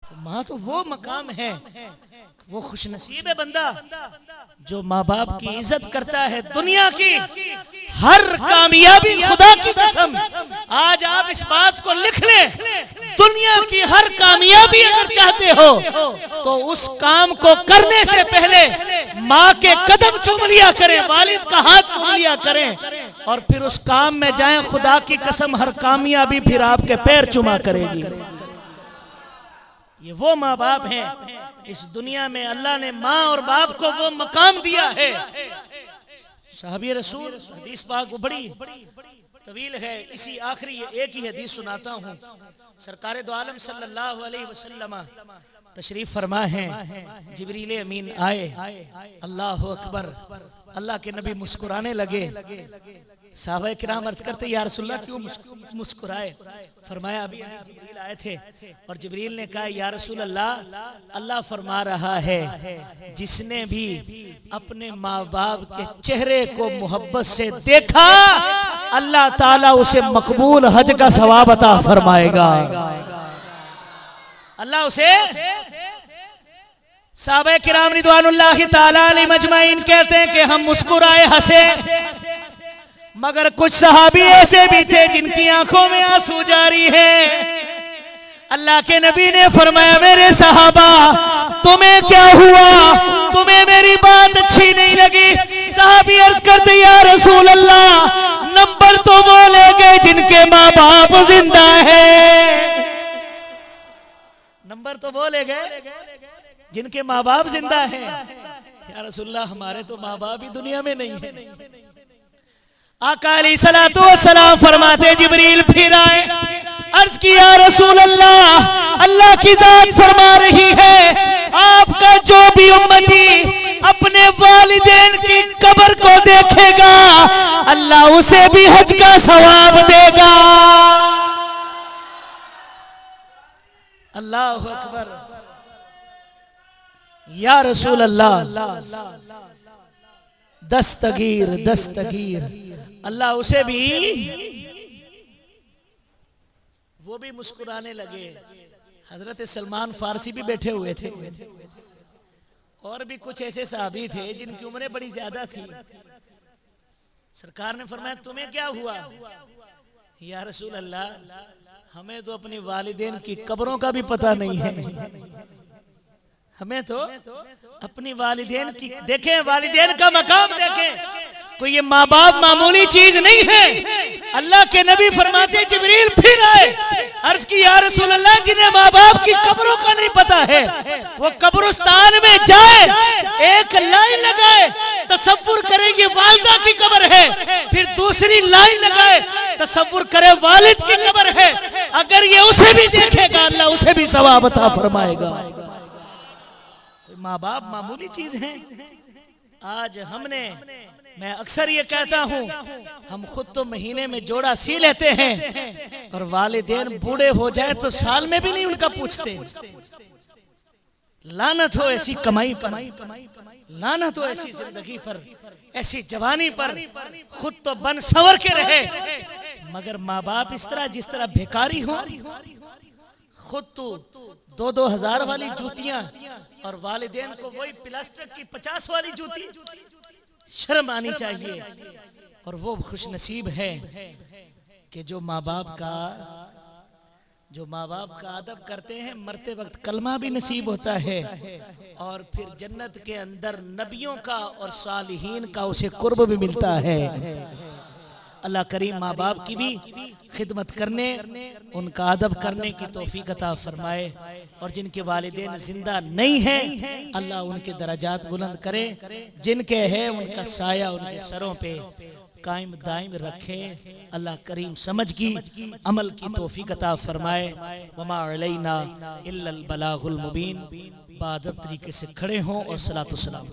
तो माँ तो वो मकाम है, वो खुशनसीब है बंदा जो माँ बाप की इज्जत करता है। दुनिया की हर कामयाबी, खुदा की कसम आज आप इस बात को लिख लें, दुनिया की हर कामयाबी अगर चाहते हो तो उस काम को करने से पहले माँ के कदम चूम लिया करें, वालिद का हाथ चूम लिया करें और फिर उस काम में जाएं। खुदा की कसम हर कामयाबी फिर आपके पैर चुमा करेगी। ये वो माँ बाप हैं इस दुनिया में, अल्लाह ने माँ और बाप को वो मकाम दिया है। साहबी रसूल हदीस पाक बड़ी तवील है, इसी आखिरी एक ही हदीस सुनाता हूँ। सरकार दो आलम सल्लल्लाहु अलैहि वसल्लम तशरीफ फरमा है, जिब्रील अमीन आए, अल्लाह अकबर, अल्लाह के नबी मुस्कुराने लगे। साहबा किराम अर्ज करते या रसूलल्लाह क्यों मुस्कुराए? फरमाया अभी जिब्रील आए थे और जिब्रील ने कहा या रसूल अल्लाह, अल्लाह फरमा रहा है जिसने भी अपने माँ बाप के चेहरे को मोहब्बत से देखा अल्लाह ताला उसे मकबूल हज का सवाब अता फरमाएगा। अल्लाह उसे, साहबा किराम रिदवानुल्लाहि ताला अलैहि मजमाइन कहते हैं कि हम मुस्कुराए, हंसे, मगर कुछ सहाबी ऐसे भी थे जिनकी आंखों में आंसू जारी है। अल्लाह के नबी ने फरमाया मेरे सहाबा तुम्हें क्या हुआ, तुम्हें मेरी बात अच्छी नहीं लगी? सहाबी अर्ज करते या रसूल अल्लाह, नंबर तो वो ले गए जिनके माँ बाप जिंदा है, नंबर तो वो ले गए जिनके माँ बाप जिंदा हैं। या रसूलल्लाह हमारे तो माँ बाप ही दुनिया में नहीं है। आका अलैहिस्सलातु वस्सलाम फरमाते जिब्रील फिर आए, अर्ज किया रसूल अल्लाह, अल्लाह की जात फरमा रही है आपका जो भी उम्मती अपने वालिदैन की कब्र को देखेगा अल्लाह उसे भी हज का सवाब देगा। अल्लाह अकबर। या रसूल अल्लाह, दस्तगीर दस्तगीर, अल्लाह उसे भी, वो भी मुस्कुराने लगे। हजरत सलमान फारसी भी बैठे हुए थे और भी कुछ ऐसे साहबी थे जिनकी उम्रें बड़ी ज्यादा थी। सरकार ने फरमाया तुम्हें क्या हुआ? या रसूल अल्लाह हमें तो अपनी वालिदैन की कब्रों का भी पता नहीं है, हमें तो अपनी वालिदैन की, देखें वालिदैन का मकाम देखें, कोई ये माँ बाप मामूली चीज नहीं है। अल्लाह के नबी फरमाते जिब्रील फिर आए, अर्ज की या रसूल अल्लाह जिन्हें माँ बाप की कब्रों का नहीं पता है वो कब्रिस्तान में जाए, एक लाइन लगाए, तसव्वुर करेंगे वालिदा की कब्र है, फिर दूसरी लाइन लगाए, तसव्वुर करे वालिद की कब्र है, अगर ये उसे भी देखेगा अल्लाह उसे भी सवाब अता फरमाएगा। माँ बाप मामूली चीज है। आज हमने, मैं अक्सर ये कहता हूँ, हम खुद तो महीने में जोड़ा सी लेते हैं और वालिदैन बूढ़े हो जाए तो साल में भी नहीं उनका पूछते। लानत हो ऐसी कमाई पर, लानत हो ऐसी जिंदगी पर, ऐसी जवानी पर, खुद तो बन संवर के रहे मगर माँ बाप इस तरह जिस तरह भिखारी हो, खुद तो 2-2 हजार वाली जूतियां और वालिदैन को वही प्लास्टिक की 50 वाली जूती। शर्म आनी चाहिए। और वो खुश नसीब है कि जो माँ बाप का अदब करते हैं, मरते वक्त कलमा भी नसीब होता है और फिर जन्नत के अंदर नबियों का और सालिहीन का उसे कुर्ब भी मिलता है। अल्लाह करीम माँ बाप की भी खिदमत करने, उनका अदब करने की तौफीक अता फरमाए और जिनके वालिदैन जिंदा नहीं हैं अल्लाह उनके दराजात बुलंद करे, जिनके हैं उनका साया उनके सरों पे कायम दायम रखे। अल्लाह करीम समझ की अमल की तौफीक अता फरमाए। वमा अलैना इल्लल बलागुल मुबीन। बाअदब तरीके से खड़े हों और सलातो सलाम।